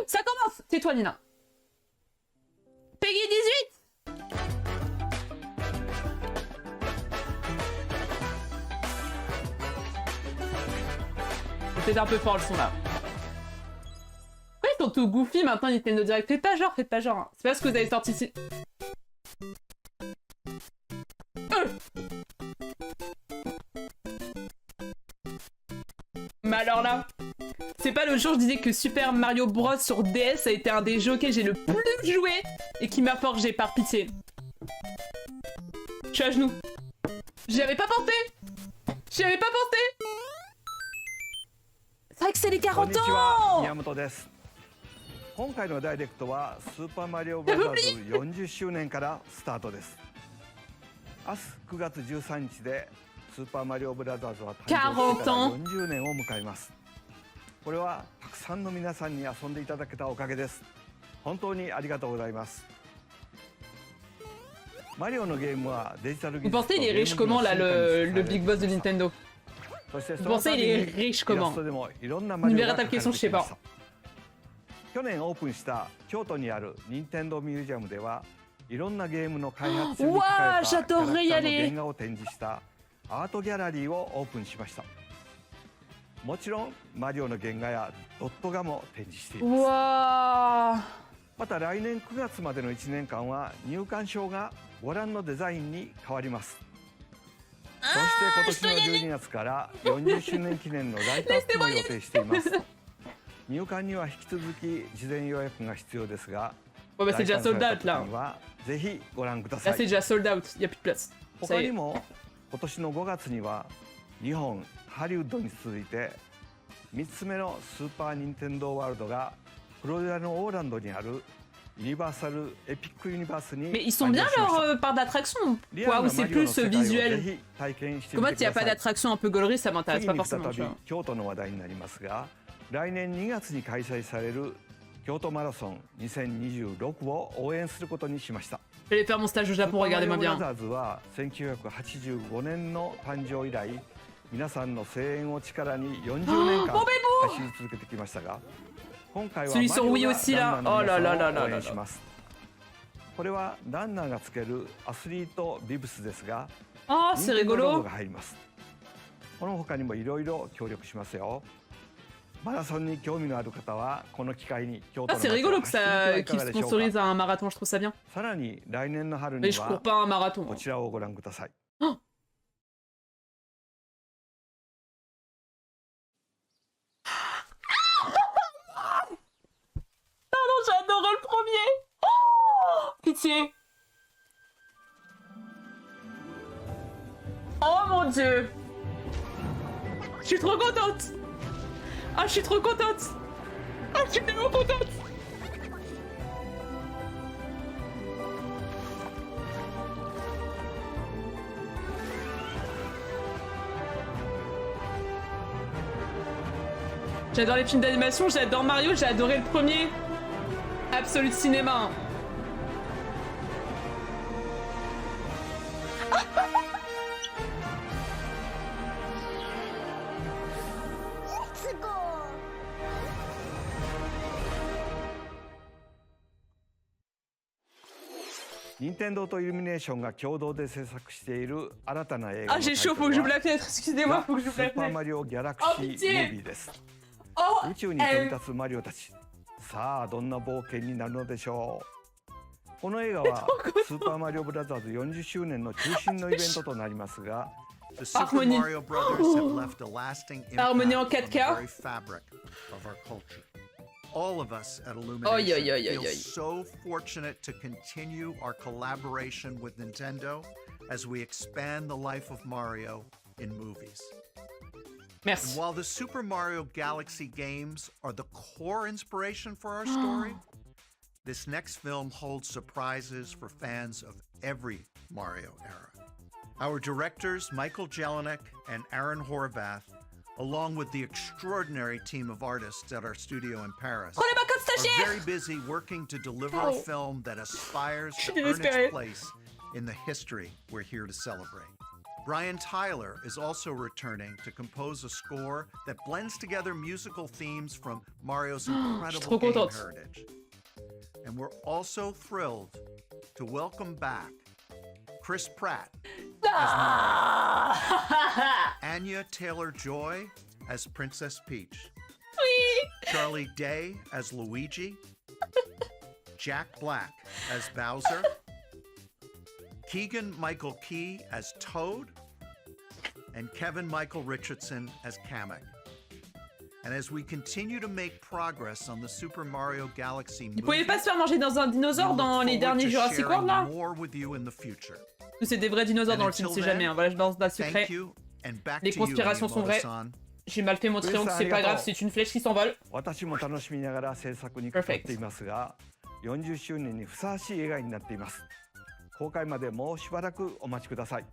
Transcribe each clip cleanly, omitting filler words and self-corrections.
Ça commence. Tais-toi, Nina. Peggy 18. C'est un peu fort le son là. Pourquoi ils sont tout goofy maintenant Nintendo Direct? Faites pas genre, faites pas genre. Hein. C'est parce que vous avez sorti ici. Mais alors là, c'est pas le jour je disais que Super Mario Bros sur DS a été un des jeux auxquels j'ai le plus joué et qui m'a forgé par pitié. Je suis à genoux. J'y avais pas pensé. J'y avais pas pensé. C'est vrai que c'est les 40 ans. 今回のダイレクトはスーパーマリオブラザーズ40周年からスタートです。明日9月13日でスーパーマリオブラザーズは誕生してから40年を迎えます。これはたくさんの皆さんに遊んでいただけたおかげです。本当にありがとうございます。マリオのゲームはデジタル技術 Vous pensez il est riche comment là le big boss de Nintendo? Vous pensez il est riche comment? Numéro ta question, je sais pas. 去年オープンした京都にある任天堂ミュージアムではいろんなゲームの開発中に抱えたキャラクターの原画を展示したアートギャラリーをオープンしました。もちろんマリオの原画やドット画も展示しています。また来年9月までの1年間は入館証がご覧のデザインに変わります。そして今年の12月から40周年記念のライトアップも予定しています。入館には引き続き事前予約が必要ですが、c'est déjà sold out là. ぜひご覧ください。Là c'est déjà sold out, il y a plus de place. 他にも今年の5月には日本ハリウッドに続いて3つ目のスーパー・ニンテンドー・ワールドがフロリダのオーランドにあるユニバーサル・エピック・ユニバースに。Mais ils sont bien leur parc d'attraction, quoi, ou c'est plus visuel. Comme moi, s'il n'y a pas d'attraction un peu gaulerie, ça m'intéresse pas forcément. 京都の話題になりますが、来年2月に開催される京都マラソン2026を応援することにしました。Je vais aller faire mon stage au Japon, regardez-moi bien. ブラザーズは1985年の誕生以来、皆さんの声援を力に40年間走り続けてきましたが、今回はマリオがランナーの皆さんを応援します。これはランナーがつけるアスリートビブスですが、c'est rigolo. が入ります。この他にもいろいろ協力しますよ。マラソンに興味のある方はこの機会に京都の c'est rigolo que ça qu'ils sponsorisent un marathon, je trouve ça bien. さらに来年の春に Mais je cours pas un marathon. こちらをご覧ください。Pardon, j'ai adoré le premier. Oh, pitié. Oh mon dieu. Je suis trop contente. Ah, je suis trop contente. Ah, je suis tellement contente. J'adore les films d'animation, j'adore Mario, j'ai adoré le premier. Absolute cinéma. Nintendo とイルミネーションが共同で制作している新たな映画 Ah, j'ai chaud, faut que j'ouvre la fenêtre. Excusez-moi, faut que j'ouvre la スーパー fenêtre. マリオギャラクシームービーです。宇宙に飛び立つマリオたち。さあどんな冒険になるのでしょう。この映画はスーパーマリオブラザーズ40周年の中心のイベントとなりますが、 The Super Mario Brothers have left a lasting impact on the very fabric of our culture. All of us at Illumination feel so fortunate to continue our collaboration with Nintendo as we expand the life of Mario in movies. Merci. And while the Super Mario Galaxy games are the core inspiration for our story, this next film holds surprises for fans of every Mario era. Our directors, Michael Jelinek and Aaron Horvath, along with the extraordinary team of artists at our studio in Paris, are very busy working to deliver a film that aspires to earn its place in the history we're here to celebrate. Brian Tyler is also returning to compose a score that blends together musical themes from Mario's incredible game heritage. And we're also thrilled to welcome back Chris Pratt as Mario, Anya Taylor-Joy as Princess Peach, Charlie Day as Luigi, Jack Black as Bowser, Keegan-Michael Key as Toad, and Kevin Michael Richardson as Kamek. And as we continue to make progress on the Super Mario Galaxy movie, il pouvait pas se faire manger dans un dinosaure dans les derniers Jurassic World là? C'est des vrais dinosaures dans le film, c'est jamais. Hein. Voilà, je lance d'un secret. Les conspirations sont vraies. J'ai mal fait mon triangle, c'est pas grave, c'est une flèche qui s'envole. Perfect. 40周年にふさわしい映画になっています。公開までもうしばらくお待ちください。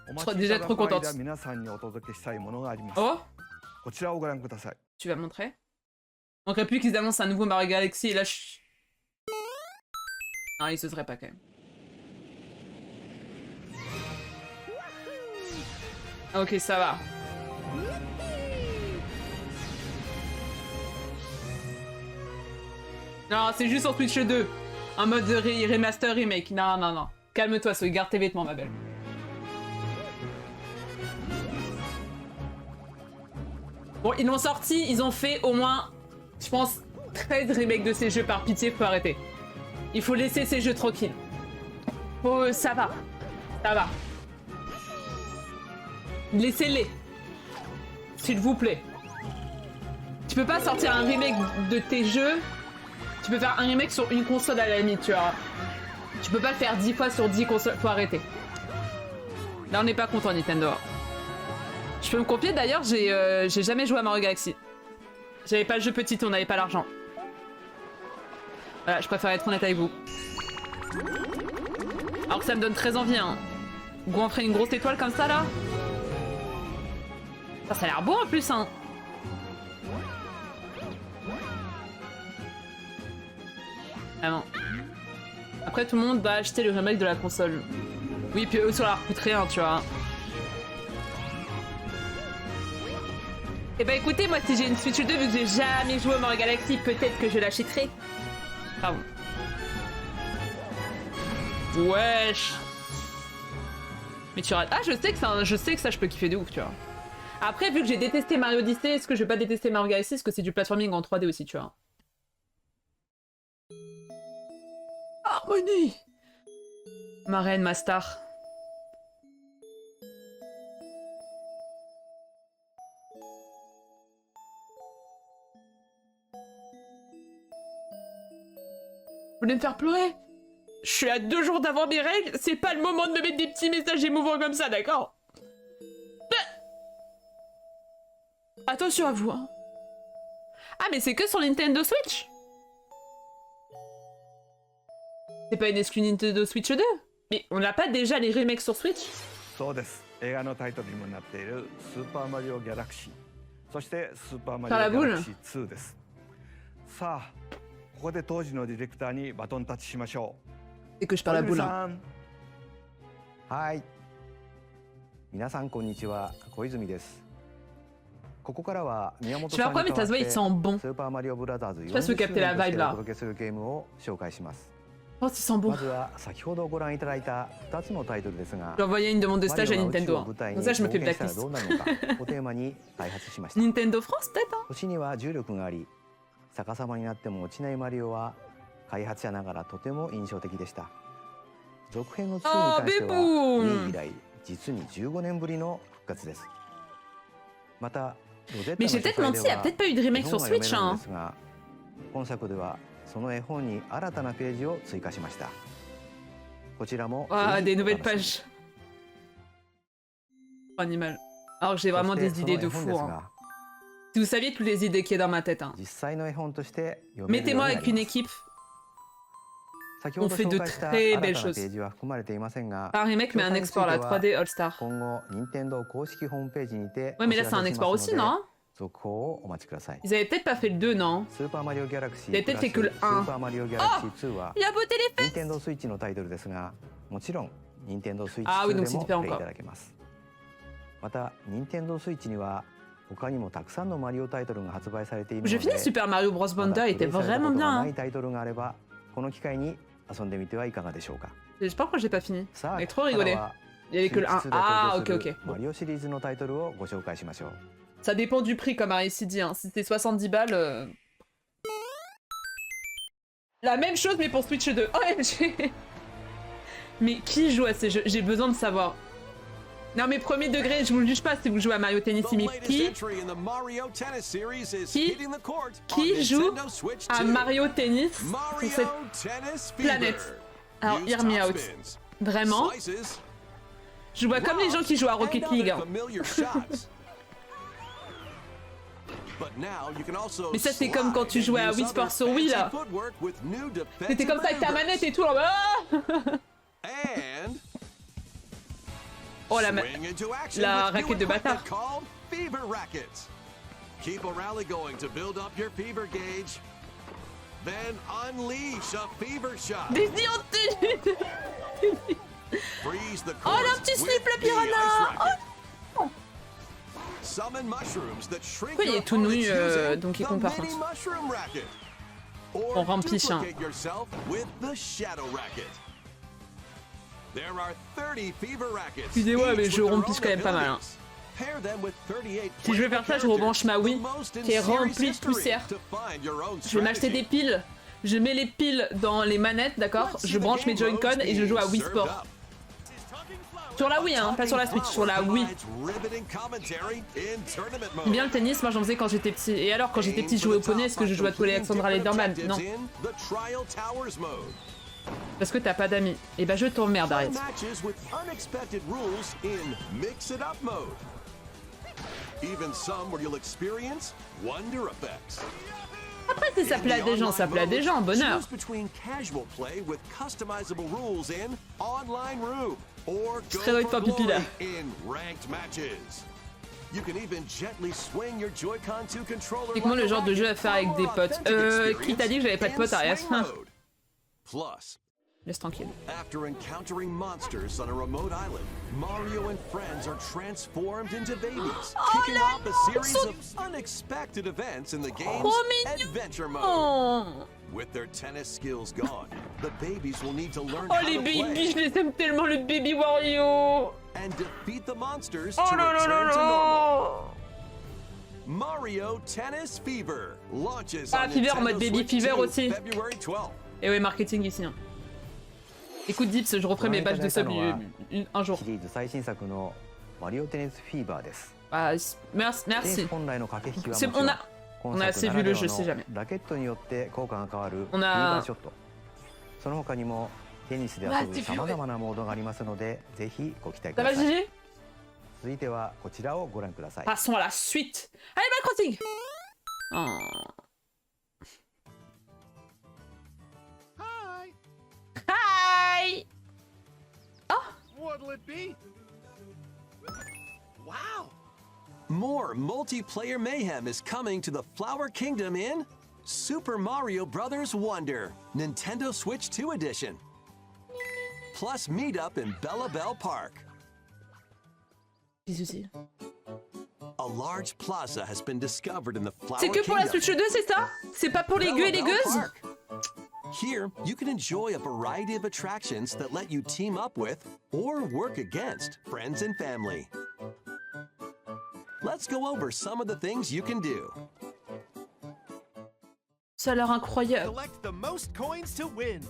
お待ちいただく間皆さんにお届けしたいものがあります。Oh, こちらをご覧ください。tu vas montrer? On manquerait plus qu'ils annoncent un nouveau Mario Galaxy et là Ah, ils oseraient pas quand même. Ok, ça va. Non, c'est juste sur Switch 2. En mode remaster remake. Non, non, non. Calme-toi, Soy, garde tes vêtements, ma belle. Bon, ils l'ont sorti, ils ont fait au moins, je pense, 13 remakes de ces jeux. Par pitié, faut arrêter. Il faut laisser ces jeux tranquilles. Ça va. Ça va. Laissez-les. S'il vous plaît. Tu peux pas sortir un remake de tes jeux. Tu peux faire un remake sur une console à la limite, tu vois. Tu peux pas le faire 10 fois sur 10 consoles. Faut arrêter. Là, on n'est pas content, Nintendo. Je peux me confier, d'ailleurs, j'ai jamais joué à Mario Galaxy. J'avais pas le jeu petit, on n'avait pas l'argent. Voilà, je préfère être honnête avec vous. Alors que ça me donne très envie, hein. Goinfrer une grosse étoile comme ça, là. Ça a l'air beau, en plus, hein. Vraiment. Après, tout le monde va acheter le remake de la console. Oui, puis eux, ça leur coûte rien, tu vois. Eh bah écoutez, moi si j'ai une Switch 2, vu que j'ai jamais joué au Mario Galaxy, peut-être que je l'achèterai. Pardon. Wesh. Mais tu rates. Ah, je sais que ça, je peux kiffer de ouf, tu vois. Après, vu que j'ai détesté Mario Odyssey, est-ce que je vais pas détester Mario Galaxy? Parce que c'est du platforming en 3D aussi, tu vois. Harmonie. Ma reine, ma star. Vous voulez me faire pleurer? Je suis à 2 jours d'avoir mes règles, c'est pas le moment de me mettre des petits messages émouvants comme ça, d'accord? Attention à vous, hein. Ah, mais c'est que sur Nintendo Switch? C'est pas une exclu Nintendo Switch 2? Mais on n'a pas déjà les remakes sur Switch? そうです。映画のタイトルにもなっているスーパーマリオギャラクシー。そしてスーパーマリオギャラクシー2です。さあ。ここで当時のディレクターにバトンタッチしましょう。Et que je parle à boule. はい。皆さんこんにちは、小泉です。ここからは宮本さんに代わってスーパーマリオブラザーズ40周年としてお届けするゲームを紹介します。まずは先ほどご覧いただいた2つのタイトルですが、マリオが宇宙を舞台に冒険したらどうなるのかをテーマに開発しました。星には重力があり。逆さまになっても落ちないマリオは開発者ながらとても印象的でした。続編の2に関しては2以来実に15年ぶりの復活です。またロゼッタの世界では絵本が読めるんですが、本作ではその絵本に新たなページを追加しました。こちらも des nouvelles pages. Animal. Alors j'ai vraiment des idées de fou. Si vous saviez toutes les idées qu'il y a dans ma tête, hein. Mettez-moi avec une équipe. On fait de très belles choses. Pas un remake, mais un export, la 3D All Star. Ouais, mais là, c'est un export aussi, non? Ils avaient peut-être pas fait le 2, non? Ils avaient peut-être fait que le 1. Oh! Il a beauté les fesses! Ah oui, donc c'est différent quoi. また、Nintendo Switch には他にもたくさんのマリオタイトルが発売されているので、 J'ai fini Super Mario Bros. Wonder, il était vraiment bien. ないタイトルがあれば、この機会に遊んでみてはいかがでしょうか。 Je sais pas pourquoi j'ai pas fini. さあ、 J'ai trop rigolé. Il y avait que le 1. Ah, ok, ok. マリオシリーズのタイトルをご紹介しましょう。 Ça dépend du prix, comme Aristide dit. Hein. Si c'était 70 balles... La même chose, mais pour Switch 2. OMG. Mais qui joue à ces jeux? J'ai besoin de savoir. Non, mais premier degré, je vous le juge pas si vous jouez à Mario Tennis, mais qui joue à Mario Tennis sur cette planète? Alors, hear me out. Vraiment? Je vois comme les gens qui jouent à Rocket League. Hein. Mais ça, c'est comme quand tu jouais à Wii Sports sur Wii, là. C'était comme ça avec ta manette et tout. Là. Oh, la raquette de bâtard. Keep a rally going to build up your fever gauge. Then unleash a fever shot. Des idiots. Oh, le petit slip, le piranha. Oh. Pourquoi il est tout nu, donc il compare. On rempiche, hein. Excusez-moi, mais je rempiche quand même pas mal. Hein. Si je veux faire ça, je rebranche ma Wii, qui est remplie de poussière. Je vais m'acheter des piles. Je mets les piles dans les manettes, d'accord? Je branche mes Joy-Con et je joue à Wii Sport. Sur la Wii, hein, pas sur la Switch, sur la Wii. Bien le tennis, moi j'en faisais quand j'étais petit. Et alors, quand j'étais petit, je jouais au poney, est-ce que je jouais à Alexandra Lederman? Non. Parce que t'as pas d'amis. Et bah je t'emmerde, arrête. Après, si ça plaît à des gens, ça plaît à des gens, bonheur. Stéroïde pas pipi là. C'est comment le genre de jeu à faire avec des potes? Qui t'a dit que j'avais pas de potes, Arias? Laisse tranquille. After encountering monsters on a remote island, Mario and friends are transformed into babies, kicking off a series of unexpected events in the game's adventure mode. With their tennis skills gone, the babies will need to learn how to les play. babies, je les aime tellement, le baby Wario. And defeat the monsters to return to normal. Mario Tennis Fever launches on Fever en mode Nintendo baby Switch fever 2, aussi. February 12th. Et ouais, marketing ici. Hein. Écoute Dips, je referai mes badges de sub un jour. Ah, merci. On a assez vu le jeu, c'est jamais. On a... Ça va, Gigi? Passons à la suite. Allez, Animal Crossing. Oh. Hi! Oh! What'll it be? Wow! More multiplayer mayhem is coming to the Flower Kingdom in Super Mario Bros. Wonder, Nintendo Switch 2 Edition. Plus meet-up in Bella Bell Park. A large plaza has been discovered in the Flower Kingdom. C'est que pour la Switch 2, c'est ça? C'est pas pour les gueux et les gueuses? Here, you can enjoy a variety of attractions that let you team up with or work against friends and family. Let's go over some of the things you can do. Ça a l'air incroyable. Collect the most coins to win.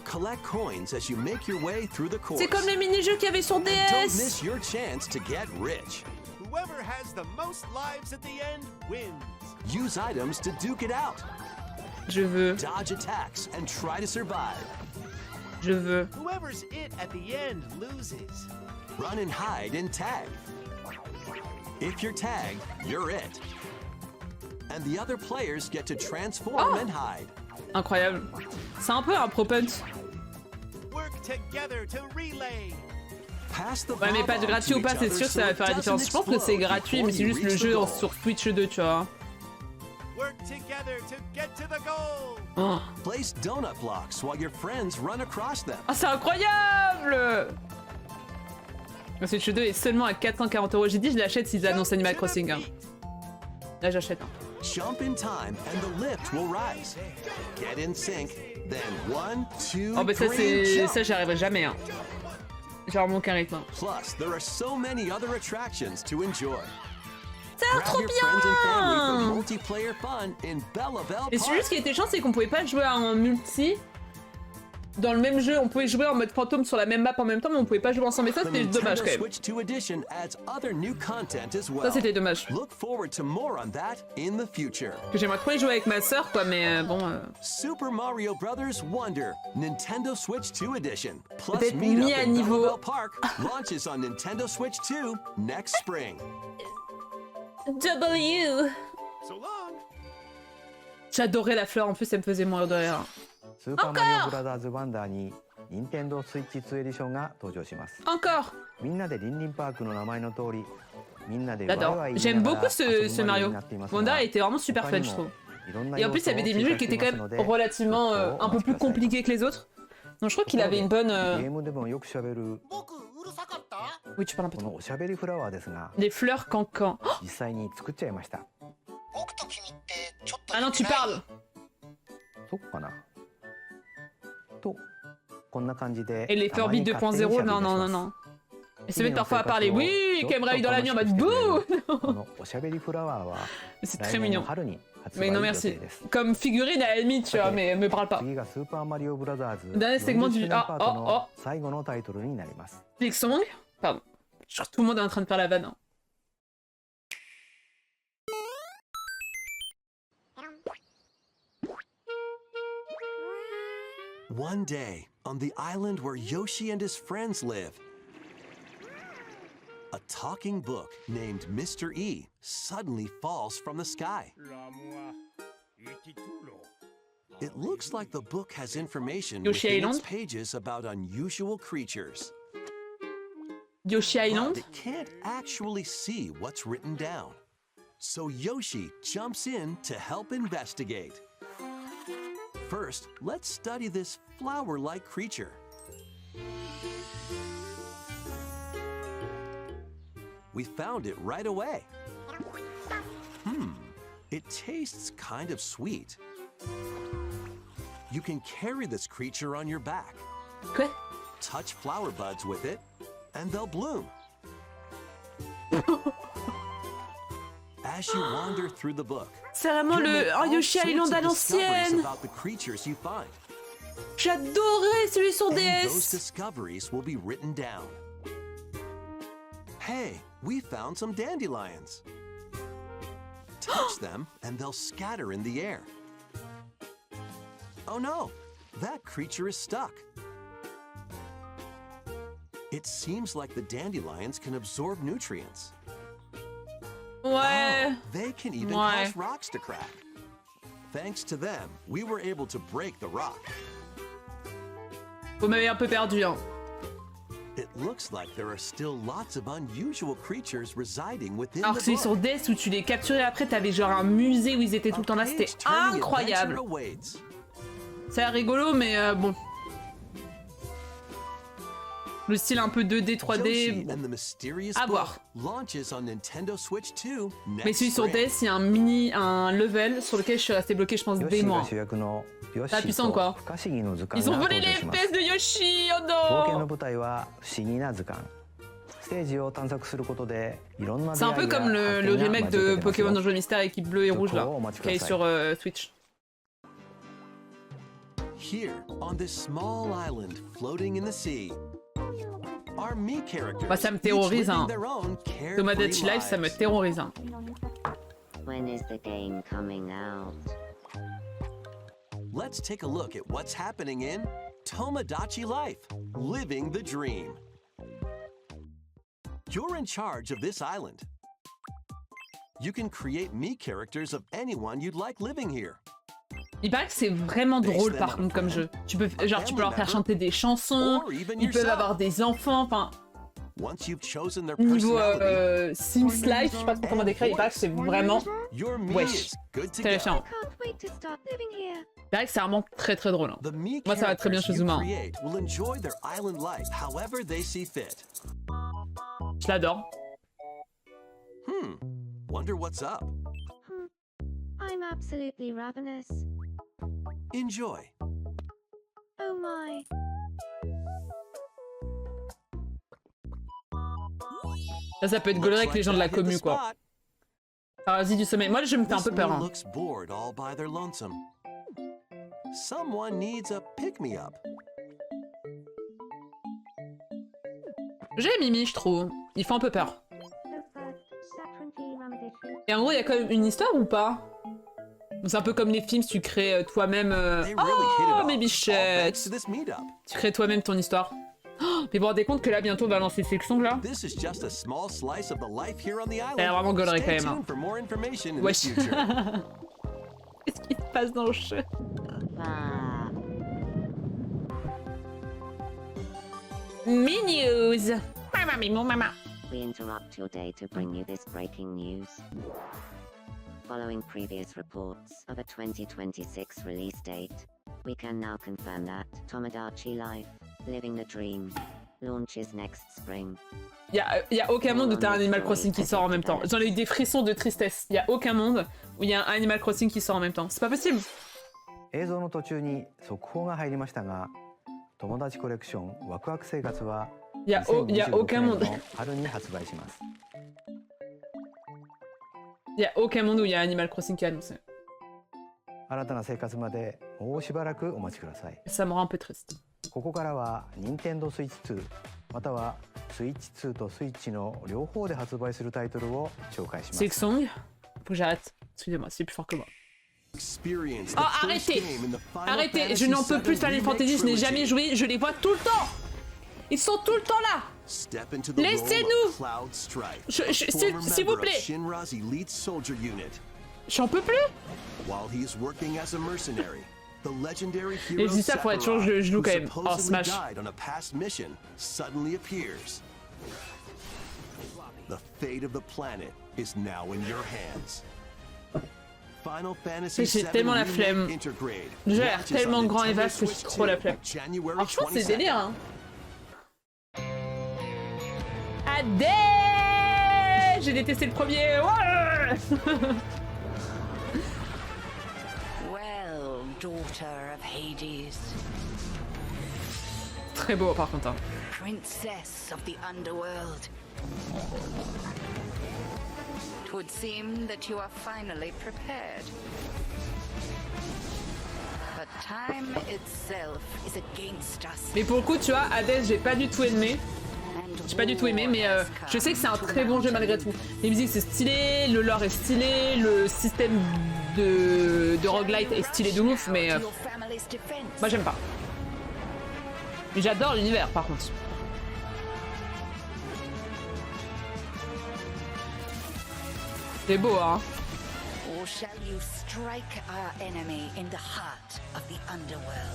Collect coins as you make your way through the course. C'est comme les mini-jeux qu'il y avait sur Don't DS. miss your chance to get rich. Whoever has the most lives at the end wins. Use items to duke it out. Je veux. Dodge attacks and try to survive. Je veux. Whoever's it at the end loses. Run and hide and tag. If you're tagged, you're it. And the other players get to transform and hide. Incroyable. C'est un peu un pro punt. Work together to relay. Ouais, mais pas de gratuit ou pas, c'est sûr que ça va faire la différence. Je pense que c'est gratuit, mais c'est juste le jeu sur Switch 2, tu vois. Work Oh. Place donut blocks while your friends run across them. Ah, c'est incroyable! Switch 2 est seulement à 440 €. J'ai dit je l'achète s'ils annoncent Animal Crossing. Hein. Là j'achète. Hein. Jump in time and the lift will rise. Get in sync, then 1, 2, oh bah ça c'est ça j'y arriverai jamais. Hein. Genre mon rythme. Plus, there are so many other attractions to enjoy. Ça a l'air trop bien! Et c'est juste ce qui était chiant, c'est qu'on pouvait pas jouer en multi. Dans le même jeu, on pouvait jouer en mode fantôme sur la même map en même temps, mais on pouvait pas jouer ensemble. Et ça, c'était dommage quand même. Ça, c'était dommage. Que j'aimerais trop y jouer avec ma sœur, quoi, mais bon. Super Mario Brothers Wonder, Nintendo Switch 2 Edition. Peut-être mis à niveau. Park launches on Nintendo Switch 2 next spring. W. J'adorais la fleur, en plus, elle me faisait mourir de rire. スーパーマリオブラザーズワンダーに任天堂スイッチ2エディションが登場します。Encore. みんなでリンリンパークの名前の通り、みんなで J'adore. J'aime beaucoup ce Mario. Wanda était vraiment super fun, je trouve. Et en plus, il y avait des mini-jeux qui étaient quand même relativement un peu plus compliqués que les autres. Donc je trouve qu'il avait une bonne. Oui, tu parles un peu trop. Les fleurs cancan. Oh, ah non, tu parles. Et les Furby 2.0, non, non, non, non. Ils se mettent parfois à parler. Oui, Kemraï dans la nuit en mode bouh. C'est très mignon. Mais non, merci. Comme figurine à la limite, tu vois, mais me parle pas. Dernier segment du. Ah, oh, oh. Click Song. Pardon. Tout le monde est en train de faire la vanne. Hein. One day, on the island where Yoshi and his friends live, a talking book named Mr. E suddenly falls from the sky. It looks like the book has information within its pages about unusual creatures. Yoshi Island? But it can't actually see what's written down. So Yoshi jumps in to help investigate. First, let's study this flower-like creature. We found it right away. It tastes kind of sweet. You can carry this creature on your back. Quoi? Touch flower buds with it, and they'll bloom. As you wander through the book, c'est vraiment le Yoshi Island à l'ancienne. J'adorais celui sur DS. Those discoveries will be written down. Hey, we found some dandelions. Touch them and they'll scatter in the air. Oh no, that creature is stuck. It seems like the dandelions can absorb nutrients. Ouais. Oh, they can even cause rocks to crack. Thanks to them, we were able to break the rock. Vous m'avez un peu perdu, hein. It looks like there are still lots of unusual creatures residing within Alors the celui book. sur DS où tu les capturais après, t'avais genre un musée où ils étaient tout le temps là, c'était incroyable. Ça a l'air rigolo, mais bon. Le style un peu 2D, 3D, bon. À voir. Mais celui sur DS, il y a un level sur lequel je suis resté bloqué, je pense, des mois. C'est puissant, quoi. Ils ont volé les FPS de Yoshi, oh non! C'est un peu comme le remake de Pokémon Donjons Mystère Équipe Bleue et Rouge, là, qui est sur Switch. Here, on this small island floating in the sea, our Mii characters, bah, ça me terrorise, hein. Tomodachi Life, ça me terrorise, hein. When is the game coming out? Let's take a look at what's happening in Tomodachi Life, Living the Dream. You're in charge of this island. You can create Mii characters of anyone you'd like living here. Il paraît que c'est vraiment drôle par contre comme jeu. Tu peux leur faire chanter des chansons, ils peuvent avoir des enfants, enfin... Once you've chosen their Niveau personality, Sims Life, je sais pas trop comment décrire, il paraît que c'est vraiment your me wesh, is good to go. terrifiant. Can't wait to start living here. Il paraît que c'est vraiment très très drôle. Hein. The me Moi, ça va très bien chez characters you Zuma. create will enjoy their island life however they see fit. Je l'adore. Wonder what's up. I'm absolutely ravenous. Enjoy. Oh my. Ça peut être gaulé avec les gens de la commu, quoi. Parasite du sommeil. Moi, je me fais un peu peur. Hein. Looks bored all by their lonesome. Someone needs a pick-me-up. J'ai Mimi, je trouve. Il fait un peu peur. Et en gros, il y a quand même une histoire ou pas? C'est un peu comme les films, tu crées toi-même... Oh, mes bichettes! Tu crées toi-même ton histoire. Oh, mais vous vous rendez compte que là, bientôt, on va lancer Silksong, là? This is just a small slice of the life here on the island. Elle a vraiment gaulerie quand même. Hein. Wesh. Qu'est-ce qui se passe dans le jeu? Me-news! Maman, mimou, maman. We interrupt your day to bring you this breaking news. Following previous reports of a 2026 release date, we can now confirm that Tomodachi Life, Living the Dream, launches next spring. Y a aucun monde où t'as un Animal Crossing qui sort en même temps. J'en ai eu des frissons de tristesse. Y a aucun monde où y a un Animal Crossing qui sort en même temps. C'est pas possible. 映像の途中に速報が入りましたが、友達コレクションワクワク生活は Y a aucun monde. 春に発売します。Y a aucun monde où y a Animal Crossing qui est annoncé. 新たな生活までもうしばらくお待ちください。 Ça me rend un peu triste. ここからは Nintendo Switch 2または Switch 2と Switch の両方で発売するタイトルを紹介します。Silksong, faut que j'arrête. Excusez-moi, c'est plus fort que moi. Oh, arrêtez! Arrêtez! Je n'en peux plus Final Fantasy, je n'ai jamais joué, je les vois tout le temps! Ils sont tout le temps là! Laissez-nous! S'il vous plaît! J'en peux plus! Et je dis ça pour être sûr, je joue quand même. Oh, Smash! The fate of the planet is now in your hands. Final Fantasy J'ai tellement la flemme. Le jeu a l'air tellement grand et vaste que j'ai trop la flemme. Alors je pense que c'est délire, hein. Adé! J'ai détesté le premier. Ouais. Well, daughter of Hades. Très beau par contre. Hein. Princess of the underworld. It would seem that you are finally prepared. But time itself is against us. Mais pour le coup, tu vois, Hades, j'ai pas du tout aimé. J'ai pas du tout aimé, mais je sais que c'est un très bon jeu malgré tout. Les musiques c'est stylé, le lore est stylé, le système de roguelite est stylé de ouf, mais moi j'aime pas. Mais j'adore l'univers par contre. C'est beau, hein.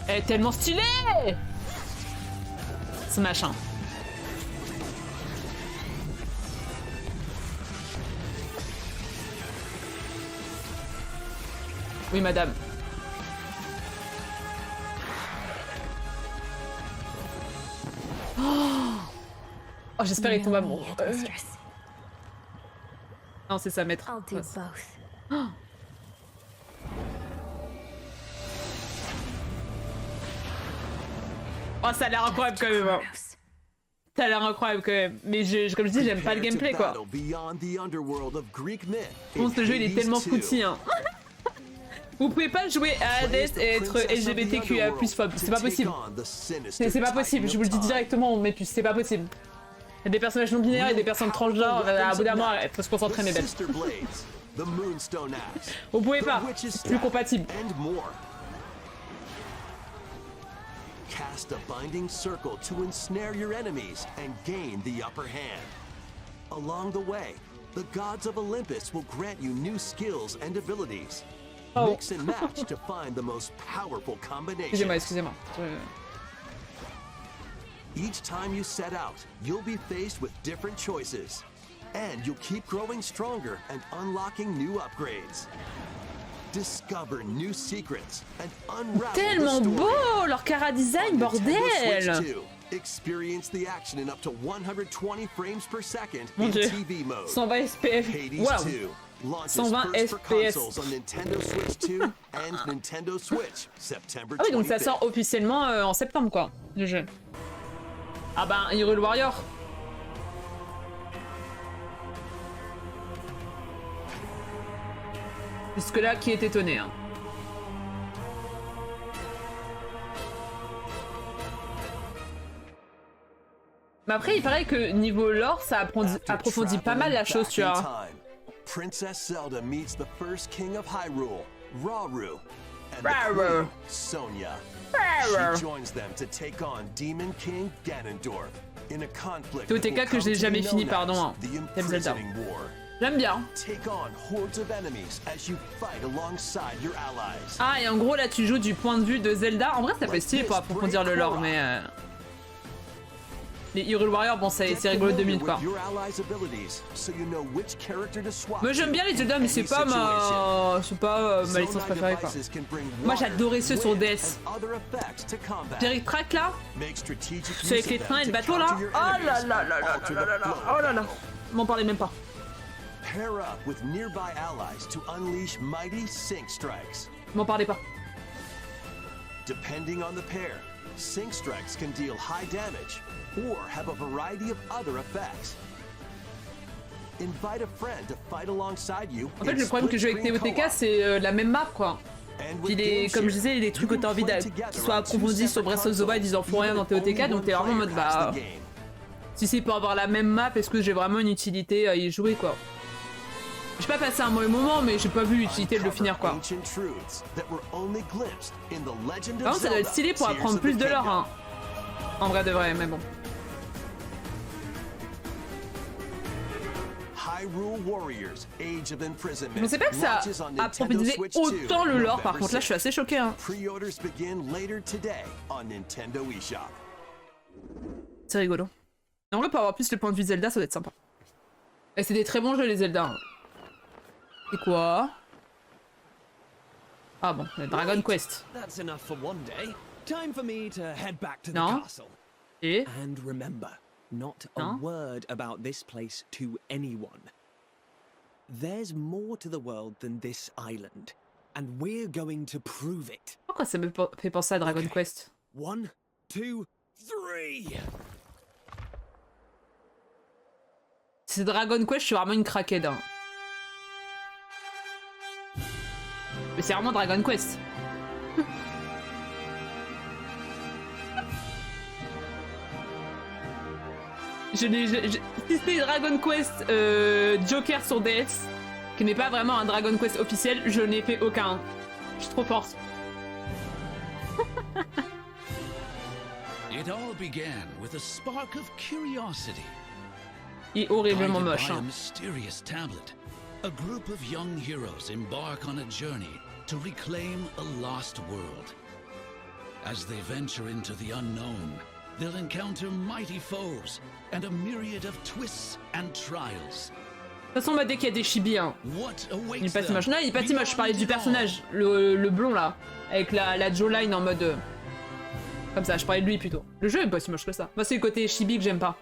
Elle est tellement stylée! Ce machin. Oui, madame. Oh, j'espère qu'il tombe amoureux. Non, c'est ça, maître. Oh, ça a l'air incroyable quand même. Ça a l'air incroyable quand même. Mais comme je dis, j'aime pas le gameplay quoi. Bon, ce jeu il est tellement foutu hein. Vous pouvez pas jouer à Hades et être LGBTQIA+, c'est pas possible. C'est pas possible, je vous le dis directement, mais c'est pas possible. Il y a des personnages non binaires et des personnes transgenres, à bout d'un moment, il faut se concentrer mes bêtes. Vous pouvez pas, c'est plus compatible. Cast a binding circle to ensnare your enemies and gain the upper hand. Along the way, the gods of Olympus will grant you new skills and abilities. Mix and match to find the most powerful combination. Excusez-moi. Each time you set out, you'll be faced with different choices. And you'll keep growing stronger and unlocking new upgrades. Discover new secrets and unravel Tellement the story. beau leur cara design, bordel. Experience the action in up to 120 frames per second Mon in Dieu. TV mode. 120 FPS. Hades Wow. 2 launches 120 first for FPS. consoles on Nintendo Switch 2 and Nintendo Switch September 25th. Ah oui, donc ça sort officiellement en septembre, quoi, le jeu. Ah bah, Hyrule Warrior. Jusque-là, qui est étonné, hein. Mais après, il paraît que niveau lore, ça approfondit pas mal la chose, tu vois. Princess Zelda meets the first king of Hyrule, Rauru, and the Rauru. queen, Sonia. Rauru. She joins them to take on Demon King Ganondorf in a conflict TOTK that will que je n'ai come to jamais be fini, known pardon, as hein. the Thème Zelda. Imprisoning War. J'aime bien. Take on hordes of enemies as you fight alongside your allies. Ah, et en gros, là, tu joues du point de vue de Zelda. En vrai, ça fait stylé pour approfondir le lore, mais... Les Hyrule Warrior, bon, c'est rigolo 2 minutes, quoi. Moi, j'aime bien les Zelda, mais c'est pas ma licence préférée, quoi. Moi, j'adorais ceux sur DS. Spirit Track, là. Ceux avec les trains et le bateau, là. Oh là là là là là là là. Oh là là. M'en parlez même pas. Pair up with nearby allies to unleash mighty sync strikes. M'en parlez pas. Depending on the pair, sync strikes can deal high damage or have a variety of other effects. Invite a friend to fight alongside you. En fait, le problème que je joue avec TOTK, c'est la même map, quoi. Puis les, comme je disais, les trucs que t'as envie qu'ils soient approfondis sur Breath of the Wild, ils en font rien dans TOTK, donc t'es vraiment en mode bah... Si c'est pour avoir la même map, est-ce que j'ai vraiment une utilité à y jouer, quoi? J'ai pas passé un mauvais moment, mais j'ai pas vu l'utilité de le finir, quoi. Par contre, ça doit être stylé pour apprendre plus de lore, hein. En vrai de vrai, mais bon. Je pensais pas que ça approfondissait autant le lore, par contre là je suis assez choqué, hein. C'est rigolo. En vrai, pour avoir plus le point de vue Zelda, ça doit être sympa. Et c'est des très bons jeux les Zelda. Hein. Et quoi? Ah bon, le Dragon Quest. Non. Et? And remember, not a word about this place to anyone. There's more to the world than this island, and we're going to prove it. Pourquoi ça me fait penser à Dragon Quest? 1, 2, 3. C'est Dragon Quest, je suis vraiment une craquette. Hein. Mais c'est vraiment Dragon Quest. Si c'est Dragon Quest Joker sur DS, qui n'est pas vraiment un Dragon Quest officiel, je n'ai fait aucun. Je suis trop forte. It all began with a spark of curiosity. Il est horriblement moche. Hein. Mysterious tablet. A group of young heroes embark on a journey to reclaim a lost world. As they venture into the unknown, they'll encounter mighty foes and a myriad of twists and trials. De toute façon, dès qu'il y a des chibis, hein. Il est pas si moche. Non, il est pas si moche. Je parlais du personnage, le blond là, avec la jawline en mode. Comme ça, je parlais de lui plutôt. Le jeu est pas si moche que ça. Moi, c'est le côté chibi que j'aime pas.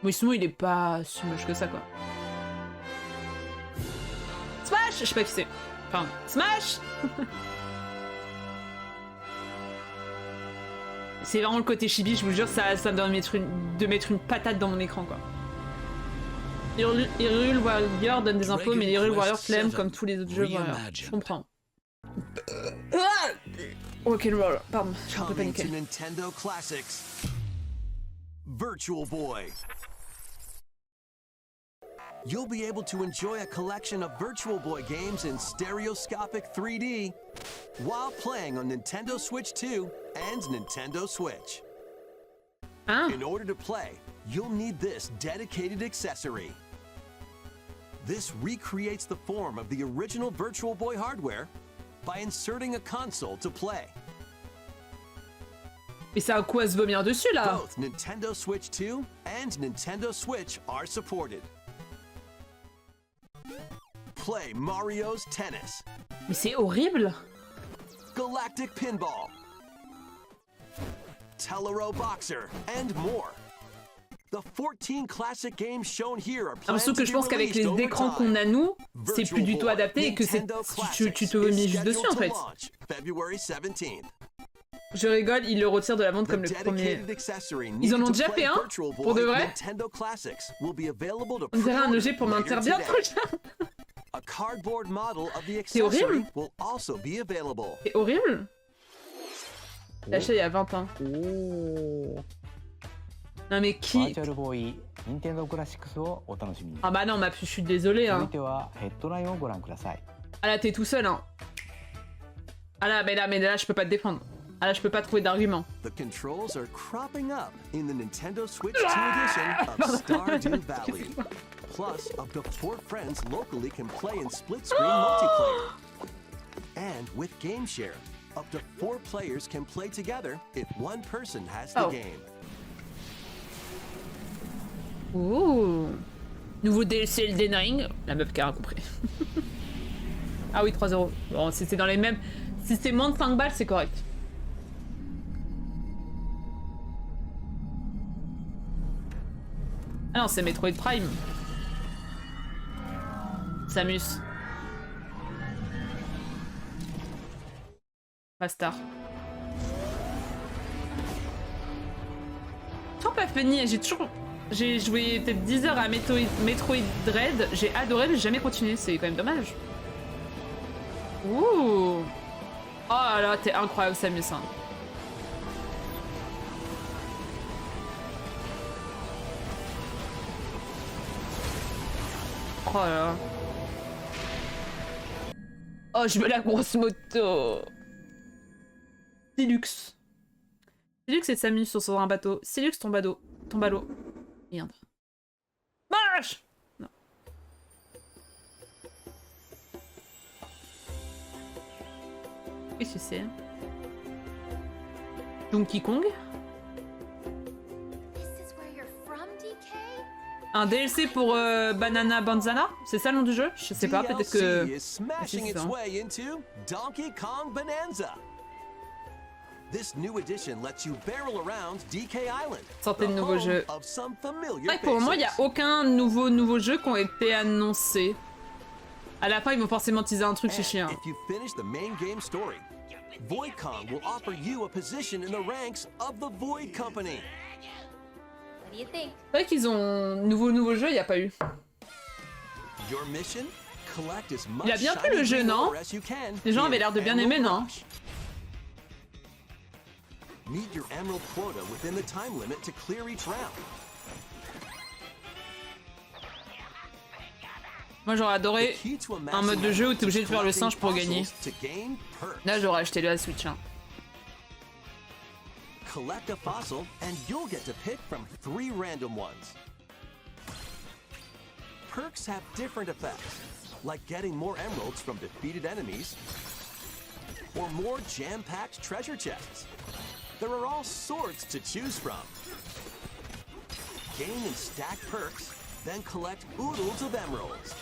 Mais sinon, il est pas si moche que ça, quoi. Smash! Je sais pas qui c'est. Enfin, Smash! C'est vraiment le côté chibi, je vous jure, ça me donne de mettre une patate dans mon écran, quoi. Hyrule Warrior donne des infos, mais Hyrule Warrior flemme comme tous les autres jeux Warrior. Je comprends. Ok, pardon, je suis un peu paniqué. Virtual Boy. You'll be able to enjoy a collection of Virtual Boy games in stereoscopic 3D while playing on Nintendo Switch 2 and Nintendo Switch. In order to play, you'll need this dedicated accessory. This recreates the form of the original Virtual Boy hardware by inserting a console to play. Et ça a quoi à se vomir dessus là? Both Nintendo Switch 2 and Nintendo Switch are supported. Play Mario's Tennis. Mais c'est horrible. Galactic Pinball. Tellero Boxer and more. The 14 classic games shown here are planned Sauf que je pense qu'avec les écrans qu'on a nous, c'est plus du tout adapté et que tu te vomis juste dessus en fait. Je rigole, ils le retirent de la vente comme le premier. Ils en ont déjà fait un, pour de vrai. On dirait un EG pour maintenir bien le truc. C'est horrible. C'est horrible. J'ai acheté il y a 20 ans. Oh. Non mais qui... Ah bah non, je suis désolé hein. Ah là t'es tout seul hein. Ah là mais là je peux pas te défendre. Ah là je peux pas trouver d'argument. The controls are cropping up in the Nintendo Switch 2 edition of Stardew Valley. Plus, up to 4 friends locally can play in split-screen multiplayer. And with Game Share, up to 4 players can play together if one person has the game. Ouh. Nouveau DLC Elden Ring. La meuf qui a rien compris. Ah oui, 3 €. Bon, si c'est dans les mêmes... Si c'est moins de 5 balles, c'est correct. Ah non, c'est Metroid Prime. Samus. Bastard. Toujours pas fini, j'ai joué peut-être 10 heures à Metroid Dread, j'ai adoré mais j'ai jamais continué, c'est quand même dommage. Ouh. Oh là là, t'es incroyable Samus hein. Oh là là. Oh, je veux la grosse moto. Silux. Silux et Samus sont sur un bateau. Silux, ton ballot. Merde. Marche. Non. Qu'est-ce que c'est? Donkey Kong? Un DLC pour Banana Banzana? C'est ça le nom du jeu? Je sais pas, peut-être que... Sortez de nouveaux jeux. Ouais, pour le moment, il n'y a aucun nouveau jeu qui ont été annoncés. À la fin, ils vont forcément teaser un truc, c'est chiant. Void Kong will offer you a position in the ranks of the Void Company. C'est vrai qu'ils ont nouveau jeu, il n'y a pas eu. Il a bien plu le jeu, non? Les gens avaient l'air de bien aimer, non? Moi j'aurais adoré un mode de jeu où t'es obligé de faire le singe pour gagner. Là j'aurais acheté la Switch. Hein. Collect a fossil and you'll get to pick from 3 random ones. Perks have different effects, like getting more emeralds from defeated enemies, or more jam-packed treasure chests. There are all sorts to choose from. Gain and stack perks, then collect oodles of emeralds.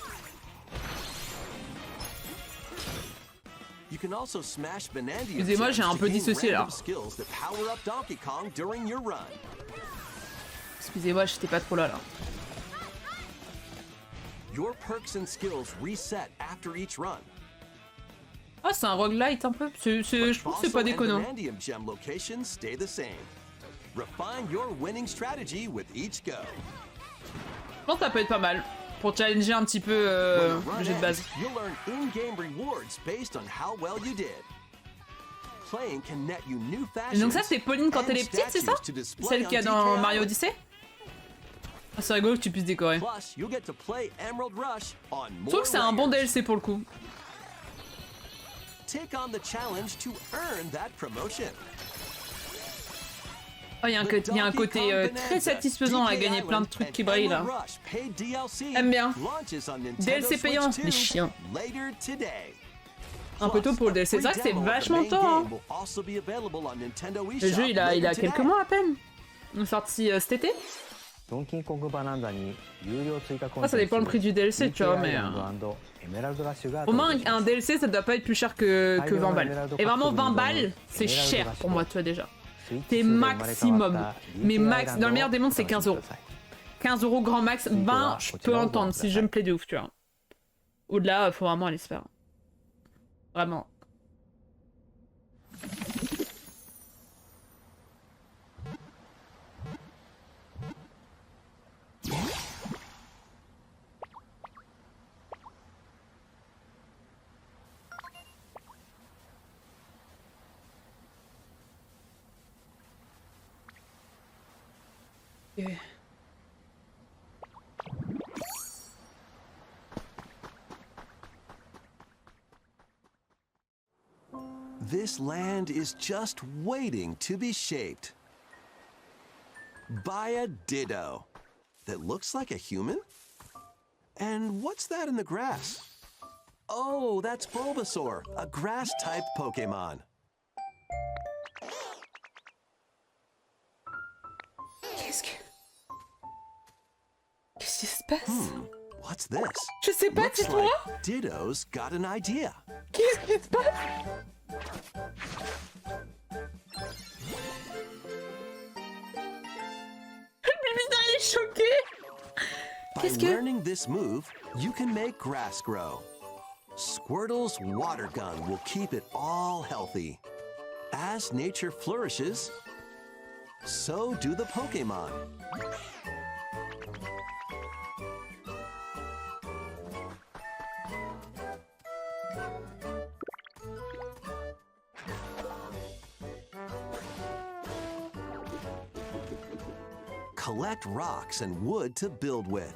You can also smash Excusez-moi, j'ai un peu dissocié là. Excusez-moi, j'étais pas trop là. Your perks and skills reset after each run. Ah, c'est un roguelite un peu. Je trouve que c'est pas déconnant. Je pense que ça peut être pas mal. Pour challenger un petit peu le jeu de base. Et donc ça c'est Pauline quand elle est petite, c'est ça? Celle qu'il y a dans Mario Odyssey? Ah, c'est rigolo que tu puisses décorer. Je trouve que c'est un bon DLC pour le coup. Oh, il y a un côté très satisfaisant à gagner plein de trucs qui brillent là. Aime bien. DLC payant, les chiens. Un peu tôt pour le DLC. C'est vrai que c'est vachement tôt. Hein. Le jeu, il a quelques mois à peine. Il est sorti cet été. Ça dépend le prix du DLC, tu vois, mais... Au moins, un DLC, ça doit pas être plus cher que 20 balles. Et vraiment, 20 balles, c'est cher pour moi, tu vois, déjà. C'est maximum. Mais max, dans le meilleur des mondes, c'est 15 €. 15 € grand max. 20, je peux entendre si je me plais de ouf, tu vois. Au-delà, faut vraiment aller se faire. Vraiment. Okay. This land is just waiting to be shaped by a Ditto that looks like a human? And what's that in the grass? Oh, that's Bulbasaur, a grass-type Pokemon. Qu'est-ce qui se passe? What's this? Je sais pas, dis-moi. Like Ditto's got an idea. Qu'est-ce qui se passe? Elle est choquée. By learning this move, you can make grass grow. Squirtle's water gun will keep it all healthy. As nature flourishes, so do the Pokemon. Collect rocks and wood to build with.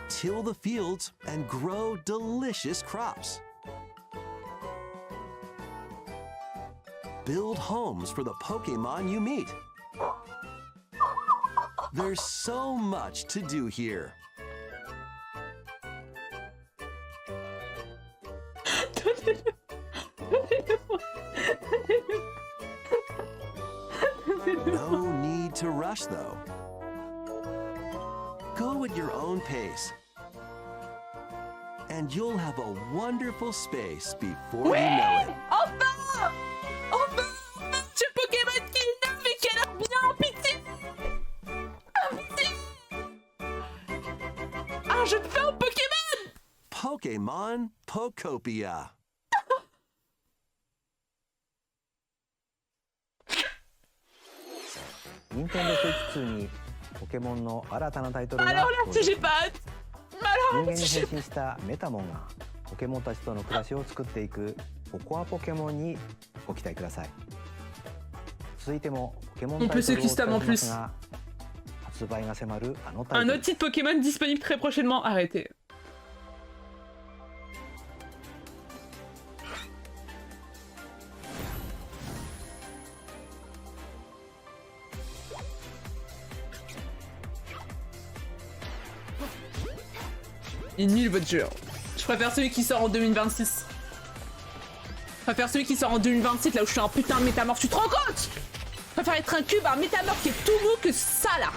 Till the fields and grow delicious crops. Build homes for the Pokemon you meet. There's so much to do here. No need to rush, though. Go at your own pace. And you'll have a wonderful space before you know it. Enfin! Enfin! Ce Pokémon qui est neuf et qui a l'air bien, pitié! Un jeu de fin Pokémon! Pokémon Pokopia. 任天堂スイッチ2にポケモンの新たなタイトルが Alors là, j'ai pas hâte. 人間に変身したメタモンがポケモンたちとの暮らしを作っていくポコアポケモンにご期待ください。続いてもポケモンタイトルをお伝えしますが、発売が迫るあのタイトル。 Un autre titre Pokémon disponible très prochainement. Arrêtez. Il est nul votre jeu. Je préfère celui qui sort en 2026. Je préfère celui qui sort en 2027 là où je suis un putain de métamorphe. Tu te rends compte? Je préfère être un cube, un métamorphe qui est tout mou que ça là.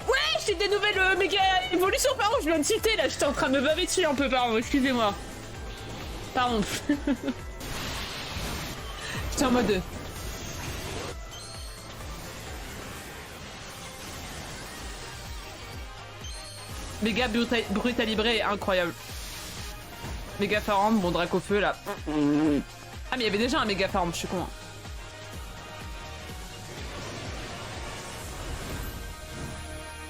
Ouais, j'ai des nouvelles méga évolutions, pardon, je viens de tilter là, j'étais en train de me baver dessus un peu, pardon, excusez-moi. Pardon. J'étais en mode... Méga Brutalibré est incroyable. Méga Farm, bon Dracofeu là. Ah mais il y avait déjà un Méga Farm, je suis con.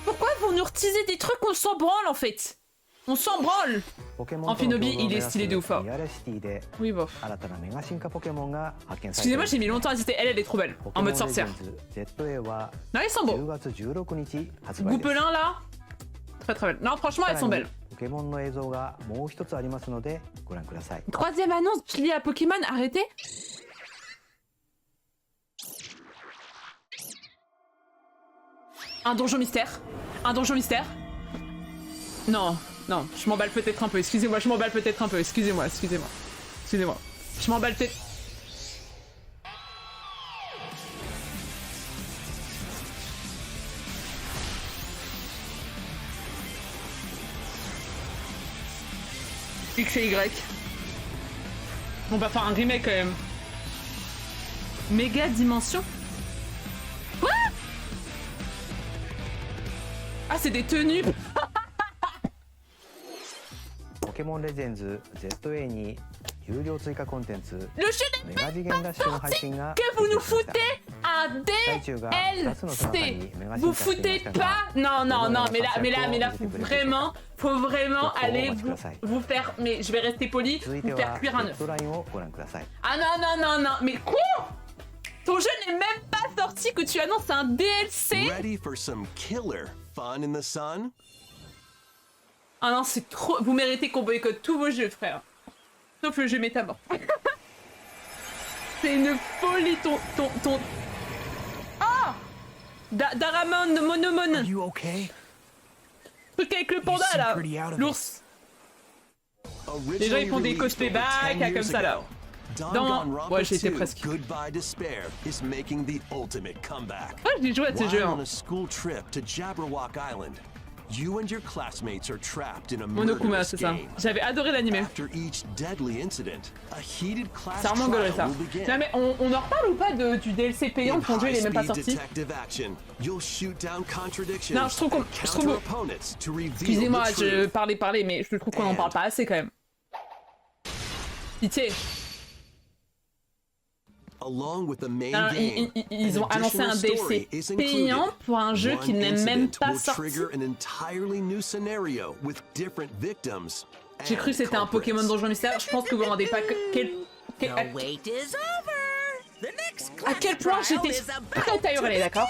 Pourquoi ils vont nous reteaser des trucs qu'on s'en branle en fait? On s'en branle. Amphinobi, il est stylé de ouf. Oui, bof. Excusez-moi, j'ai mis longtemps à citer. Elle est trop belle. En mode sorcière. Non, ils sont beaux. Goupelin, là. Très très belle. Non, franchement, elles sont belles. Troisième annonce liée à Pokémon, arrêtez. Un donjon mystère. Un donjon mystère. Non, non, je m'emballe peut-être un peu. Excusez-moi, je m'emballe peut-être un peu. Excusez-moi. Je m'emballe peut-être. X et Y. On va faire un remake quand même. Méga dimension. Quoi? Ah, c'est des tenues. Pokémon Legends ZA に有料追加コンテンツ Le jeu n'est même pas sorti. Que vous nous foutez un DLC. Vous foutez pas. Non, mais là, faut vraiment aller vous faire. Mais je vais rester poli, vous faire cuire un œuf. Ah non, mais quoi? Ton jeu n'est même pas sorti que tu annonces un DLC. Ready for some killer fun in the sun? Ah non, c'est trop. Vous méritez qu'on boycotte tous vos jeux, frère. Sauf le jeu Métamorph. C'est une folie, ton. Oh! Daramon, Monomon. Are you okay? Truc avec le panda là. L'ours. Les gens ils font des cosplay back comme ça là. Ouais, j'ai été presque. Goodbye Despair is making the ultimate comeback. Ah, j'ai joué à ces jeux. On a school trip to Jabberwock Island. You and your classmates are trapped in a Monokuma, c'est ça. J'avais adoré l'anime. After each deadly incident, a heated class ça a vraiment gueulé ça. Tiens, mais on en reparle ou pas du DLC payant de ton jeu, il est même pas sorti. Non, je trouve qu'on... Excusez-moi, je parlais, mais je trouve qu'on en parle pas assez quand même. Pitié. Ils ont annoncé un DLC payant pour un jeu qui n'est même pas sorti. J'ai cru que c'était un Pokémon Donjon Mystère. Je pense que vous vous rendez pas à quel point j'étais prête à hurler, d'accord?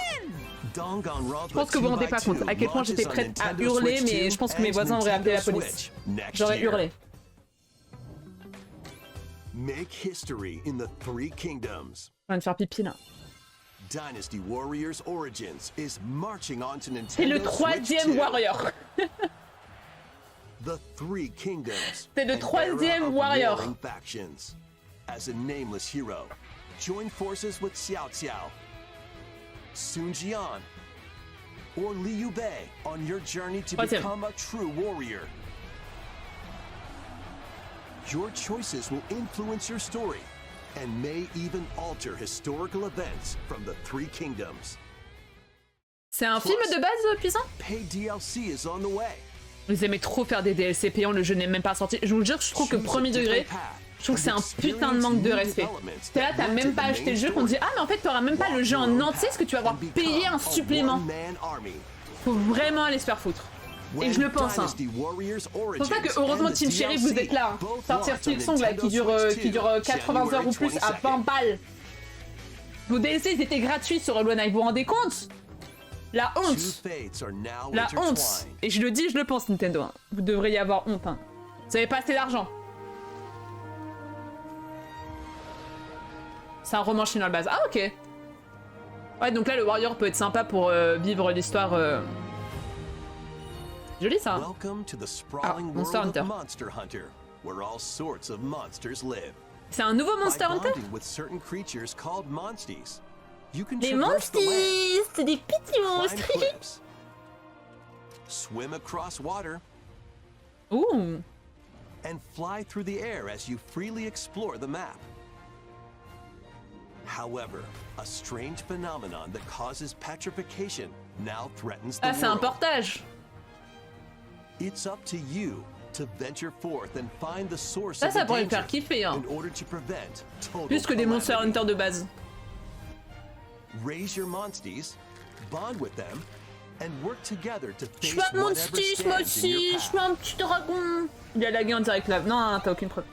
Je pense que vous vous rendez pas compte à quel point j'étais prête à hurler, mais je pense que mes voisins auraient appelé la police. J'aurais hurlé. Make history in the Three Kingdoms. Je viens de faire pipi là. Dynasty Warriors Origins is marching on to Nintendo. C'est le troisième Warrior. The Three Kingdoms. C'est le troisième Warrior. Factions. As a nameless hero, join forces with Xiao Xiao, Sun Jian, or Liu Bei on your journey to become a true warrior. Your choices will influence your story and may even alter historical events from the Three Kingdoms. C'est un film de base puissant? Paid DLC is on the way. Vous aimez trop faire des DLC payants, le jeu n'est même pas sorti. Je vous jure, je trouve que premier degré, je trouve que c'est un putain de manque de respect. T'es là, t'as même pas acheté le jeu, qu'on dit ah mais en fait t'auras même pas le jeu en entier, parce que tu vas avoir payé un supplément. Faut vraiment aller se faire foutre. Et je le pense, hein. C'est pour ça que heureusement Team Sheriff vous êtes là, hein. Sortir Silksong là qui dure 80 heures ou plus à 20 balles. Vos DLC ils étaient gratuits sur Hollow Knight, vous vous rendez compte? La honte. La honte. Et je le dis, je le pense Nintendo, hein. Vous devriez avoir honte, hein. Vous avez pas assez d'argent. C'est un roman chinois à la base. Ah ok. Ouais donc là le Warrior peut être sympa pour vivre l'histoire... Joli ça. Ah, Monster Hunter. C'est un nouveau Monster Hunter? Les monsties! C'est des petits monstres! Swim across water. Ouh! And fly through the air as you freely explore the map. However, a strange phenomenon that causes petrification now threatens the world. Ah, c'est un portage! It's up to you to venture forth and find the source ça, of ça the pourrait me danger faire kiffer, hein. in order to prevent total plus que des Monster calamity. Hunter de base. Raise your monsties, bond with them, and work together to Je face veux mon whatever petit, moi stands in your aussi, je path. veux un petit dragon. Il a lagué en direct là. Non, t'as aucune preuve.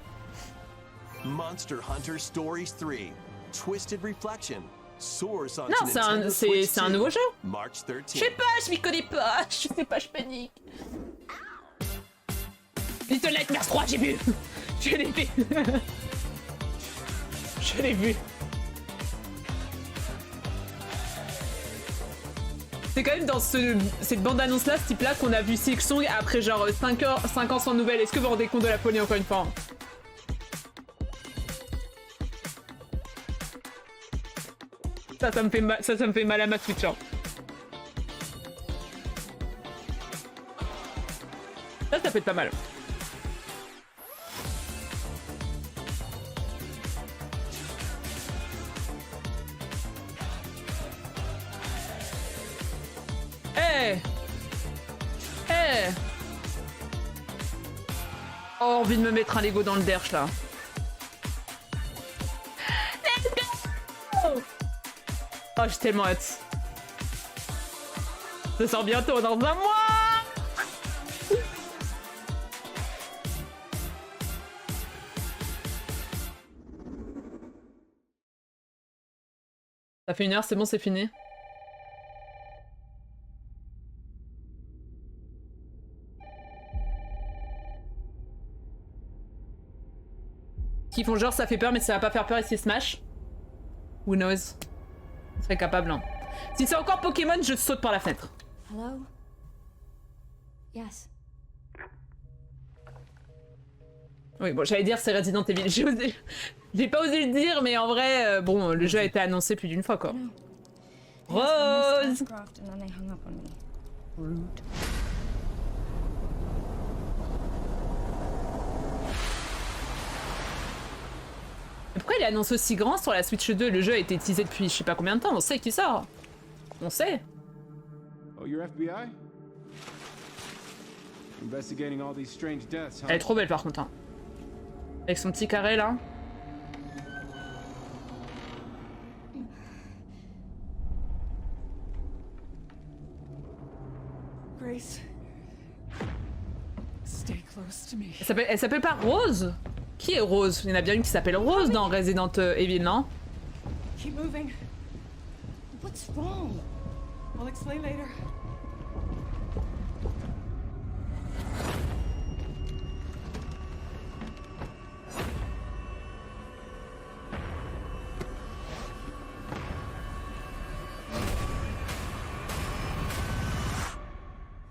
Monster Hunter Stories 3, Twisted Reflection, soars onto Non, Nintendo Switch c'est un nouveau jeu. March 13th. Je sais pas, je m'y connais pas. Je sais pas, je panique. Little Nightmares 3, j'ai vu. Je l'ai vu. Je l'ai vu. C'est quand même dans cette bande-annonce là, ce type là, qu'on a vu Silksong après genre 5 ans sans nouvelles. Est-ce que vous vous rendez compte de la folie encore une fois? Ça me fait mal, ça me fait mal à ma Switch. Hein. Ça peut être pas mal. Hey! Hey! Oh, envie de me mettre un Lego dans le derche là. Let's go! Oh, j'ai tellement hâte. Ça sort bientôt, dans un mois! Ça fait 1 heure, c'est bon, c'est fini. Qui font genre ça fait peur mais ça va pas faire peur ici Smash. Who knows? On serait capable hein. Si c'est encore Pokémon, je saute par la fenêtre. Hello? Yes. Oui bon j'allais dire c'est Resident Evil. J'ai pas osé le dire mais en vrai bon le jeu a été annoncé plus d'une fois quoi. Rose. Pourquoi il est annoncé aussi grand sur la Switch 2? Le jeu a été teasé depuis je sais pas combien de temps, on sait qu'il sort. On sait. Oh, you're FBI? Investigating all these strange deaths, huh? Elle est trop belle par contre. Hein. Avec son petit carré là. Grace. Stay close to me. Elle s'appelle pas Rose? Qui est Rose? Il y en a bien une qui s'appelle Rose dans Resident Evil, non? Keep moving. What's wrong? I'll explain later.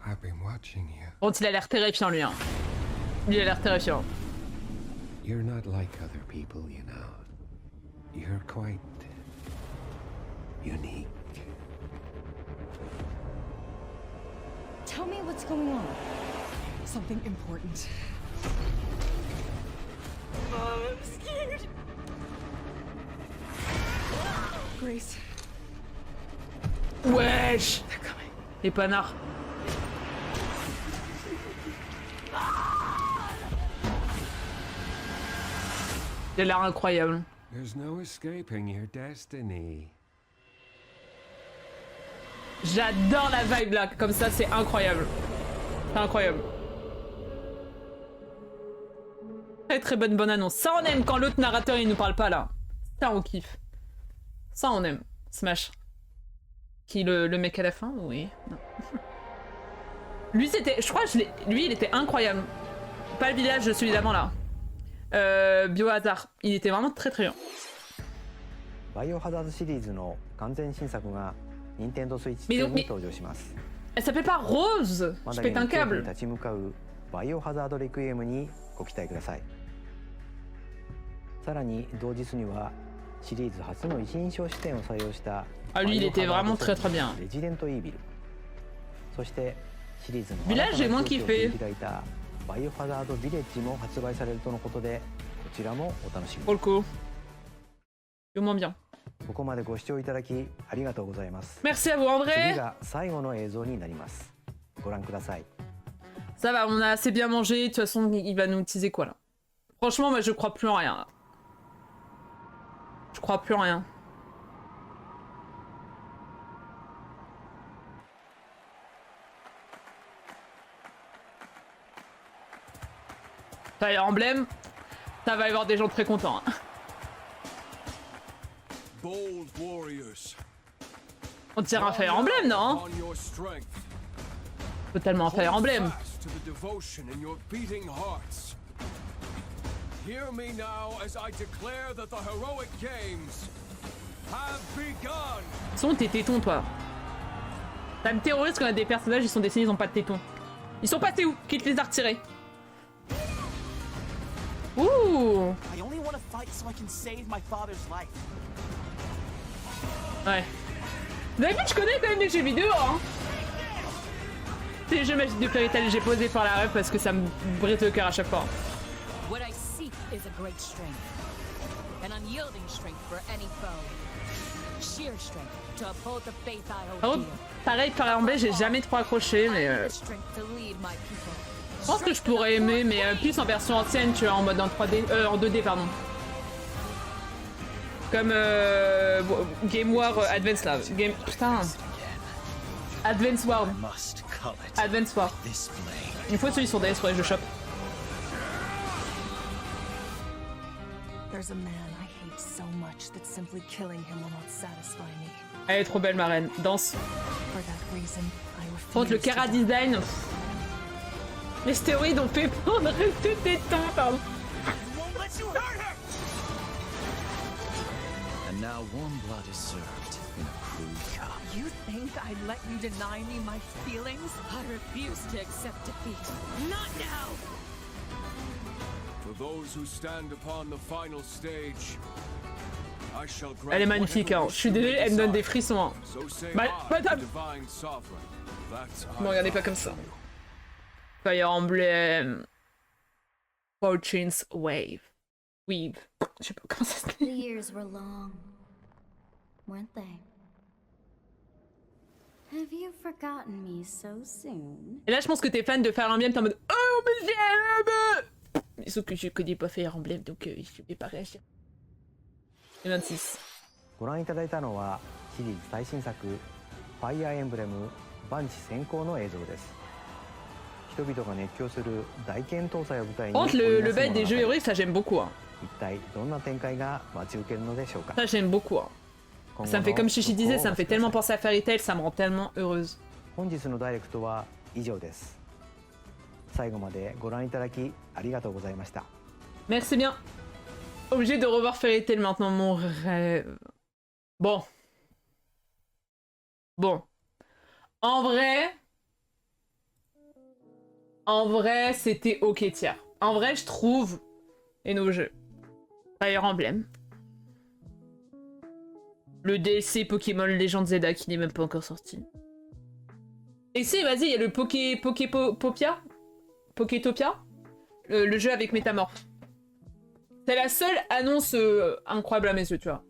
I've been watching you. Bon, il a l'air terrifiant lui. Hein. Il a l'air terrifiant. You're not like other people, you know. You're quite unique. Tell me what's going on. Something important. I'm scared. Grace. Wesh! Les panards. Il a l'air incroyable. There's no escaping your destiny. J'adore la vibe là, comme ça c'est incroyable. C'est incroyable. Très très bonne annonce. Ça on aime quand l'autre narrateur il nous parle pas là. Ça on kiffe. Ça on aime. Smash. Qui le mec à la fin? Oui. Non. Lui c'était, je crois que lui il était incroyable. Pas le village de celui d'avant là. Biohazard. Il était vraiment très très bien. Biohazard シリーズの完全新作が Nintendo Switch 2に登場します。 Elle s'appelle pas Rose. Je pète un câble. 立ち向かうバイオハザードレクイエムにご期待ください。さらに同日にはシリーズ初の一人称視点を採用した Ah lui il était vraiment très très bien. レジデントイービル。そしてシリーズの Village j'ai moins kiffé. バイオハザードビレッジも発売されるとのことでこちらもお楽しみに。 Pour le coup. Au moins bien. ここまでご視聴いただきありがとうございます。 Merci à vous en vrai. 次が最後の映像になります。ご覧ください。 Ça va, on a assez bien mangé. De toute façon, il va nous teaser quoi là? Franchement, moi je crois plus en rien. Là. Je crois plus en rien. Fire Emblem, ça va y avoir des gens très contents. Hein. On tire un Fire Emblem, non? Totalement un Fire Emblem. Hear me now as I declare that the heroic games have begun. Sont tes tétons, toi. Ça me terrorise quand on a des personnages, ils sont dessinés, ils ont pas de tétons. Ils sont passés où? Qui te les a retirés? Ouh. Ouais. D'habitude, je connais quand même les jeux vidéo, hein. C'est les jeux magiques de Fairy Tail, j'ai posé par la rêve parce que ça me brise le cœur à chaque fois. What I seek is a great strength, an unyielding strength for any foe, sheer strength to uphold the faith I hold dear. Pareil, Fire Emblem, j'ai jamais trop accroché, mais je pense que je pourrais aimer, mais plus en version ancienne, tu vois, en mode en 3D, en 2D, pardon. Comme Game War Advance là. Putain. Advance War. Advance War. Une fois celui sur DS, faudrait que je chope. Elle est trop belle, ma reine. Danse. Contre le Kara Design. Les stéroïdes ont fait prendre tous tes temps, pardon. And now warm blood is served in a crude cup. You think I'd let you deny me my feelings? I refuse to accept defeat. Not now! For those who stand upon the final stage, I shall grant. Elle est magnifique, hein. Je suis désolé, elle me donne des frissons. Hein. Madame. Bon, regardez pas comme ça. Fire Emblem. Fortune's Wave. Weave. Je sais pas comment ça se dit. The years were long, weren't they? Have you forgotten me so soon? Et là, je pense que t'es fan de Fire Emblem, t'es en mode oh mais j'aime. Sauf que je connais pas Fire Emblem, donc je vais pas réagir. Et 26. ご覧いただいたのはシリーズ最新作ファイアーエンブレム万地先行の映像です。人々が熱狂する大剣闘祭を舞台に。Par contre, le bête des jeux héroïques, ça j'aime beaucoup. Hein. 一体どんな展開が待ち受けるのでしょうか。 Ça j'aime beaucoup. Hein. Ça me fait comme Chichi disait, ça me fait tellement penser à Fairy Tail, ça me rend tellement heureuse. 本日のダイレクトは以上です。最後までご覧いただきありがとうございました。 Merci bien. Obligé de revoir Fairy Tail maintenant, mon rêve. Bon. Bon. En vrai, c'était ok tiers. En vrai, je trouve, et nos jeux, Fire Emblem, le DLC Pokémon Legend Zelda qui n'est même pas encore sorti. Et si, vas-y, il y a le Pokétopia, le jeu avec Métamorphe. C'est la seule annonce incroyable à mes yeux, tu vois.